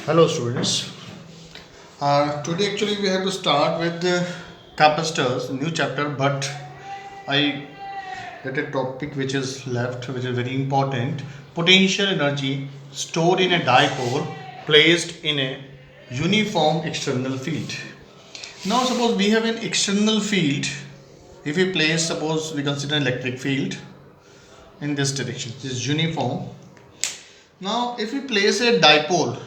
Hello students. Today actually we have to start with the capacitors, new chapter, but I get a topic which is left, which is very important. Potential energy stored in a dipole placed in a uniform external field. Now suppose we have an external field. If we place, suppose we consider an electric field in this direction, this is uniform. Now if we place a dipole,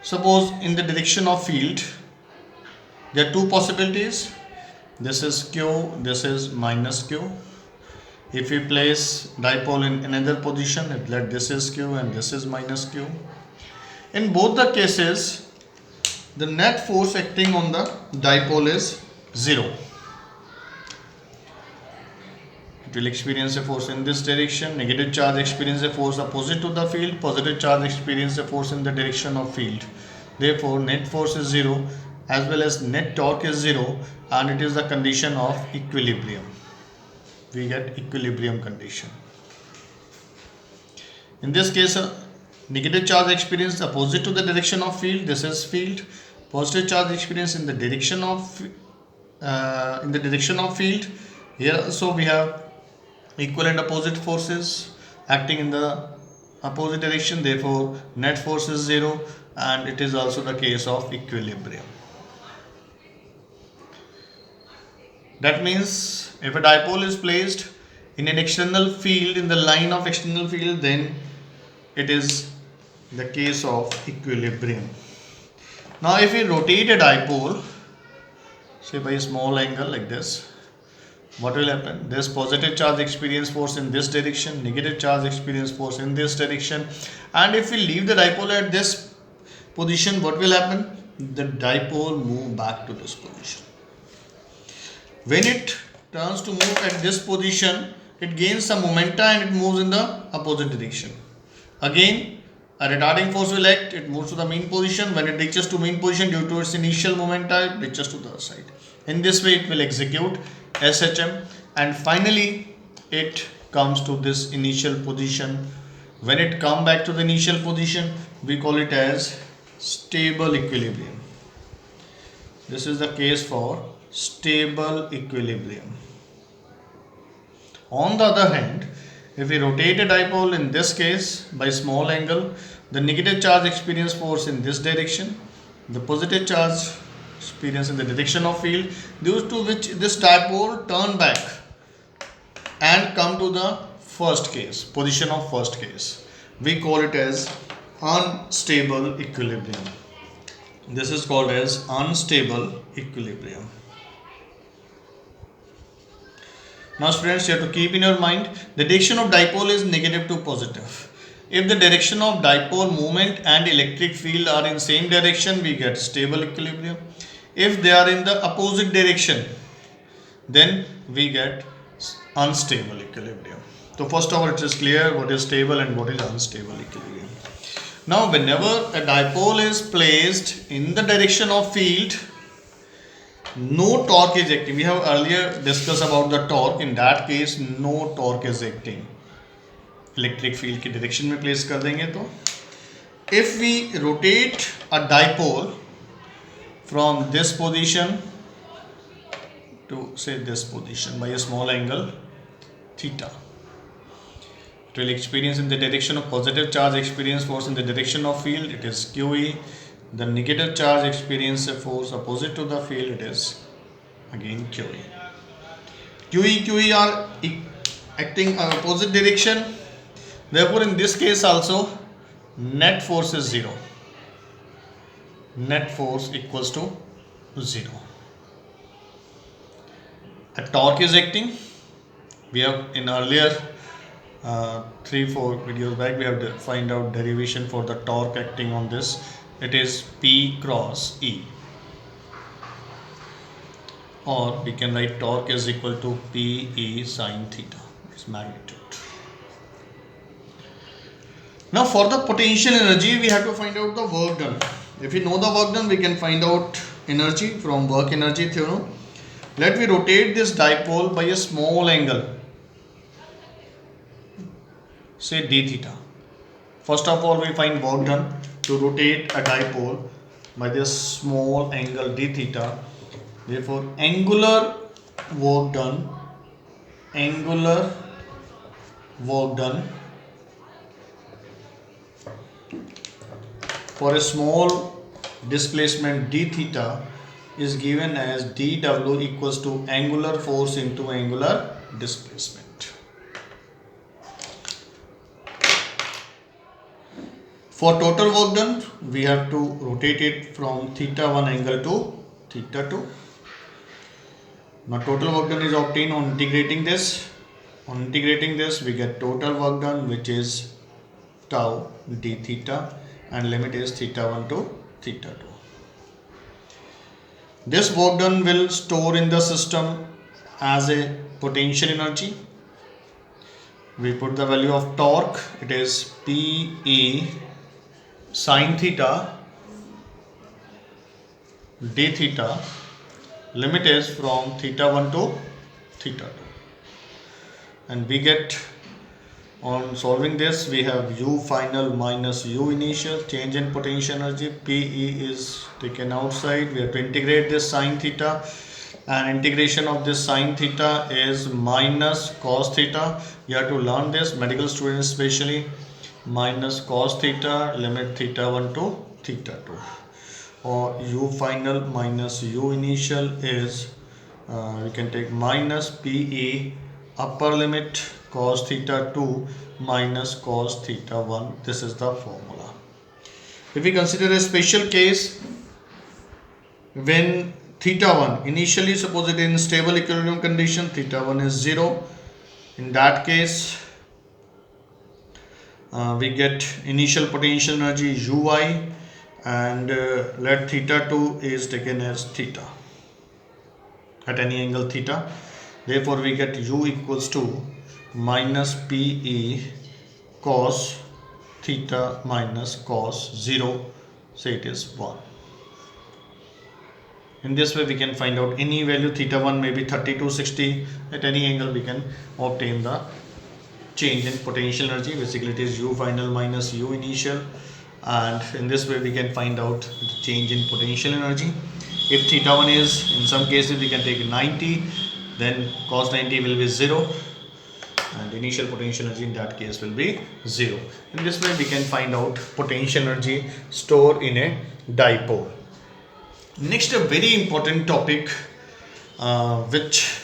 suppose in the direction of field, there are two possibilities. This is q, this is minus q. If we place dipole in another position, let this is q and this is minus q. In both the cases, the net force acting on the dipole is 0. It will experience a force in this direction. Negative charge experience a force opposite to the field. Positive charge experience a force in the direction of field. Therefore, net force is 0 as well as net torque is 0, and it is the condition of equilibrium. We get equilibrium condition. In this case, negative charge experience opposite to the direction of field. This is field. Positive charge experience in the direction of field. Here also we have equal and opposite forces acting in the opposite direction. Therefore, net force is 0, and it is also the case of equilibrium. That means if a dipole is placed in an external field, in the line of external field, then it is the case of equilibrium. Now if we rotate a dipole, say by a small angle like this, what will happen? This positive charge experience force in this direction, negative charge experience force in this direction, and if we leave the dipole at this position, what will happen? The dipole move back to this position. When it turns to move at this position, it gains some momentum and it moves in the opposite direction. Again, a retarding force will act, it moves to the mean position. When it reaches to mean position, due to its initial momentum, it reaches to the other side. In this way, it will execute SHM, and finally it comes to this initial position. When it comes back to the initial position, we call it as stable equilibrium. This is the case for stable equilibrium. On the other hand, if we rotate a dipole in this case by small angle, the negative charge experience force in this direction, the positive charge experience in the direction of field, due to which this dipole turn back and come to the first case, position of first case. We call it as unstable equilibrium. This is called as unstable equilibrium. Now students, you have to keep in your mind, the direction of dipole is negative to positive. If the direction of dipole movement and electric field are in same direction, we get stable equilibrium. If they are in the opposite direction, then we get unstable equilibrium. So first of all, it is clear what is stable and what is unstable equilibrium. Now whenever a dipole is placed in the direction of field, no torque is acting. We have earlier discussed about the torque. In that case, no torque is acting. Electric field की direction में place कर देंगे तो if we rotate a dipole from this position to say this position by a small angle theta, it will experience in the direction of positive charge experience force in the direction of field, it is QE. The negative charge experience a force opposite to the field, it is again QE. QE are acting opposite direction. Therefore, in this case also, net force is 0. Net force equals to 0. A torque is acting. We have in earlier 3-4 videos back, we have to find out derivation for the torque acting on this. It is P cross E. Or we can write torque is equal to PE sine theta. Its magnitude. Now for the potential energy, we have to find out the work done. If we know the work done, we can find out energy from work energy theorem. Let me rotate this dipole by a small angle, say d theta. First of all, we find work done. to rotate a dipole by this small angle d theta. Therefore, angular work done for a small displacement d theta is given as dw equals to angular force into angular displacement. For total work done, we have to rotate it from theta 1 angle to theta 2. Now total work done is obtained on integrating this. On integrating this, we get total work done, which is tau d theta, and limit is theta 1 to theta 2. This work done will store in the system as a potential energy. We put the value of torque, it is Pe sin theta d theta, limit is from theta 1 to theta 2, and we get, on solving this, we have u final minus u initial, change in potential energy. Pe is taken outside. We have to integrate this sin theta, and integration of this sin theta is minus cos theta. You have to learn this, medical students especially. Minus cos theta, limit theta 1 to theta 2, or u final minus u initial is we can take minus Pe upper limit cos theta 2 minus cos theta 1. This is the formula. If we consider a special case when theta 1, initially suppose it is in stable equilibrium condition, theta 1 is 0. In that case, we get initial potential energy Ui, and let theta 2 is taken as theta at any angle theta. Therefore, we get U equals to minus Pe cos theta minus cos 0, say it is 1. In this way, we can find out any value. Theta 1 may be 32, 60. At any angle, we can obtain the change in potential energy. Basically, it is U final minus U initial, and in this way, we can find out the change in potential energy. If theta 1 is, in some cases, we can take 90, then cos 90 will be 0, and initial potential energy in that case will be 0. In this way, we can find out potential energy stored in a dipole. Next, a very important topic which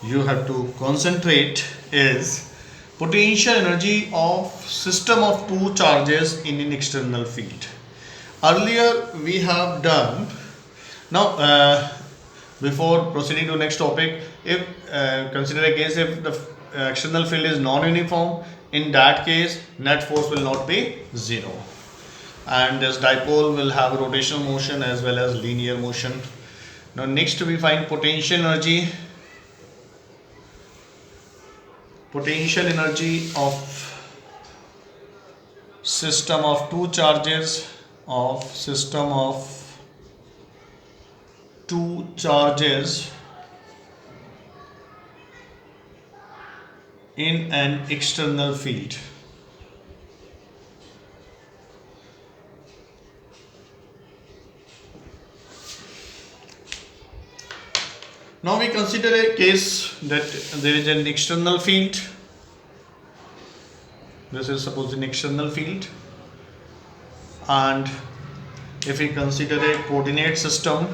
you have to concentrate is potential energy of system of two charges in an external field. Earlier we have done. Now before proceeding to next topic, if consider a case if the external field is non-uniform, in that case net force will not be 0, and this dipole will have rotational motion as well as linear motion. Now next we find potential energy of system of two charges in an external field. Now we consider a case that there is an external field. This is suppose an external field, and if we consider a coordinate system,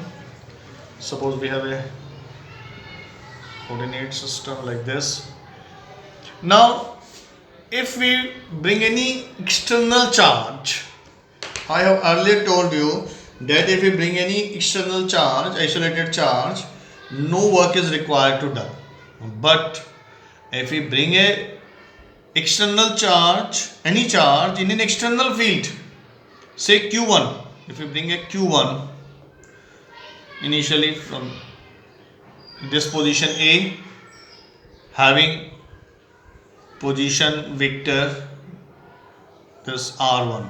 suppose we have a coordinate system like this. Now if we bring any external charge, I have earlier told you that if we bring any external charge, isolated charge, no work is required to done. But if we bring a external charge, any charge in an external field, say Q1, if we bring a Q1 initially from this position A, having position vector this R1.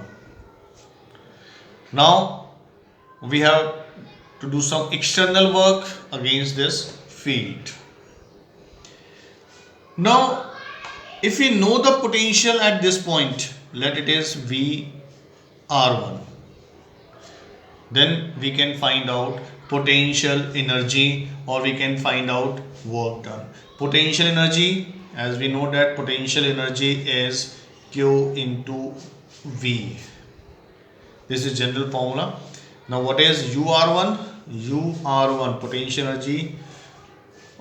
Now we have to do some external work against this field. Now if we know the potential at this point, let it is V R1. then we can find out potential energy, or we can find out work done. Potential energy, as we know that potential energy is Q into V. This is general formula. Now what is UR1? UR1 potential energy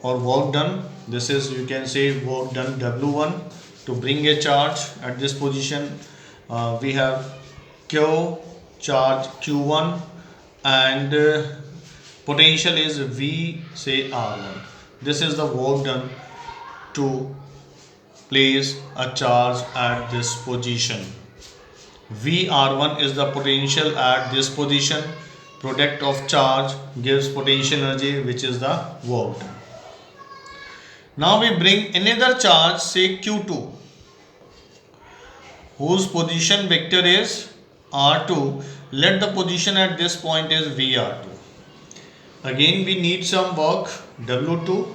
or work done. This is, you can say, work done W1 to bring a charge at this position. We have Q charge Q1 and potential is V, say R1. This is the work done to place a charge at this position. VR1 is the potential at this position. Product of charge gives potential energy, which is the work done. Now we bring another charge, say Q2, whose position vector is R2. Let the position at this point is VR2. Again we need some work, W2.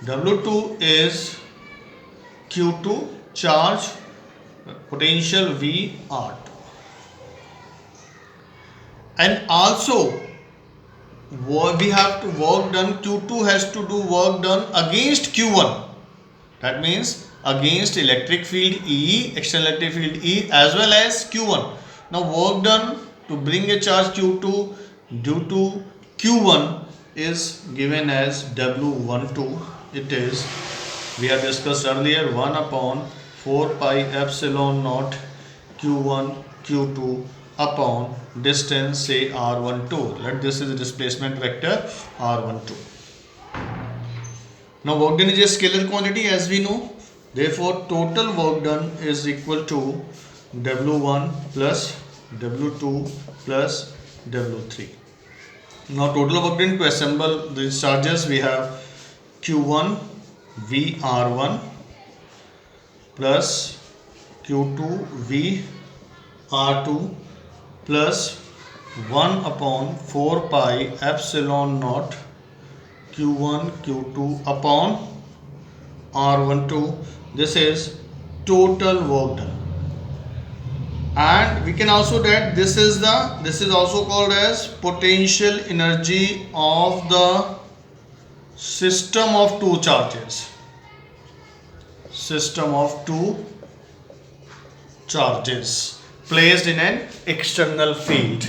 W2 is Q2 charge, potential VR2. And also we have to work done, Q2 has to do work done against Q1. That means against electric field E, external electric field E, as well as Q1. Now work done to bring a charge Q2 due to Q1 is given as W12. It is, we have discussed earlier, 1 upon 4 pi epsilon naught Q1 Q2 upon distance, say R12. Let this is a displacement vector R12. Now work done is a scalar quantity, as we know. Therefore total work done is equal to W1 plus W2 plus W3. Now total work done, to assemble these charges, we have Q1 VR1 plus Q2 VR2 plus 1 upon 4 pi epsilon naught Q1 Q2 upon R12. This is total work done. And we can also add, this is also called as potential energy of the system of two charges. System of two charges placed in an external field.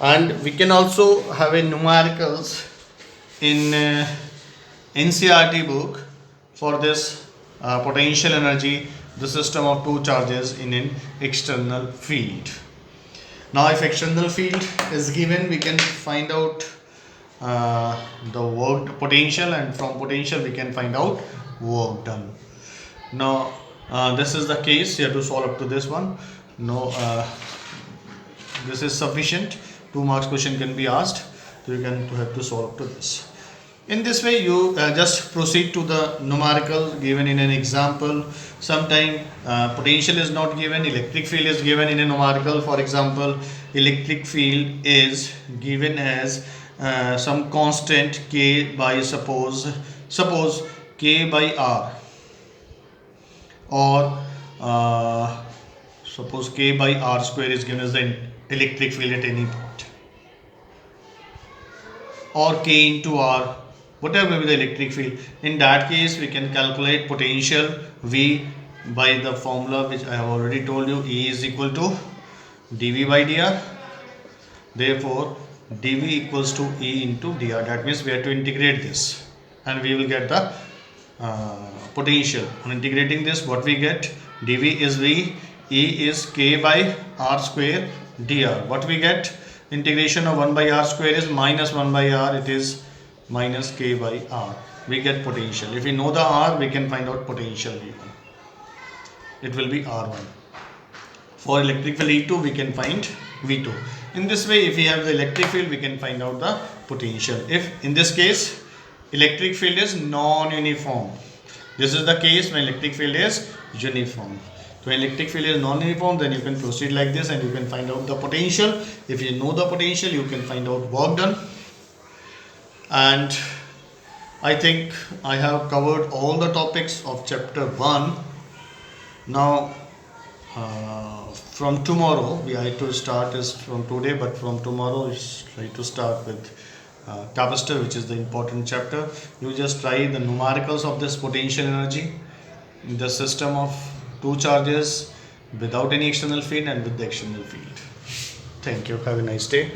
And we can also have a numericals in NCERT book for this potential energy, the system of two charges in an external field. Now if external field is given, we can find out the work potential, and from potential we can find out work done. Now this is the case. You have to solve up to this one. No, this is sufficient. 2 marks question can be asked, so you can have to solve up to this. In this way you just proceed to the numerical given in an example. Sometime potential is not given, electric field is given in a numerical. For example, electric field is given as some constant K by suppose K by R, or suppose K by R square is given as the electric field at any point, or K into R, whatever may be the electric field. In that case we can calculate potential V by the formula which I have already told you. E is equal to dV by dr. Therefore dV equals to E into dr. That means we have to integrate this and we will get the potential. On integrating this, what we get, dV is V, E is K by R square dr. What we get, integration of 1 by R square is minus 1 by R, it is minus K by R. We get potential. If we know the R, we can find out potential V1. It will be R1. For electric field E2, we can find V2. In this way, if we have the electric field, we can find out the potential. If in this case electric field is non-uniform, this is the case when electric field is uniform. So when electric field is non-uniform, then you can proceed like this and you can find out the potential. If you know the potential, you can find out work done. And I think I have covered all the topics of chapter 1. Now from tomorrow, we are to start is from today, but from tomorrow is try to start with capacitor, which is the important chapter. You just try the numericals of this potential energy in the system of two charges without any external field and with the external field. Thank you. Have a nice day.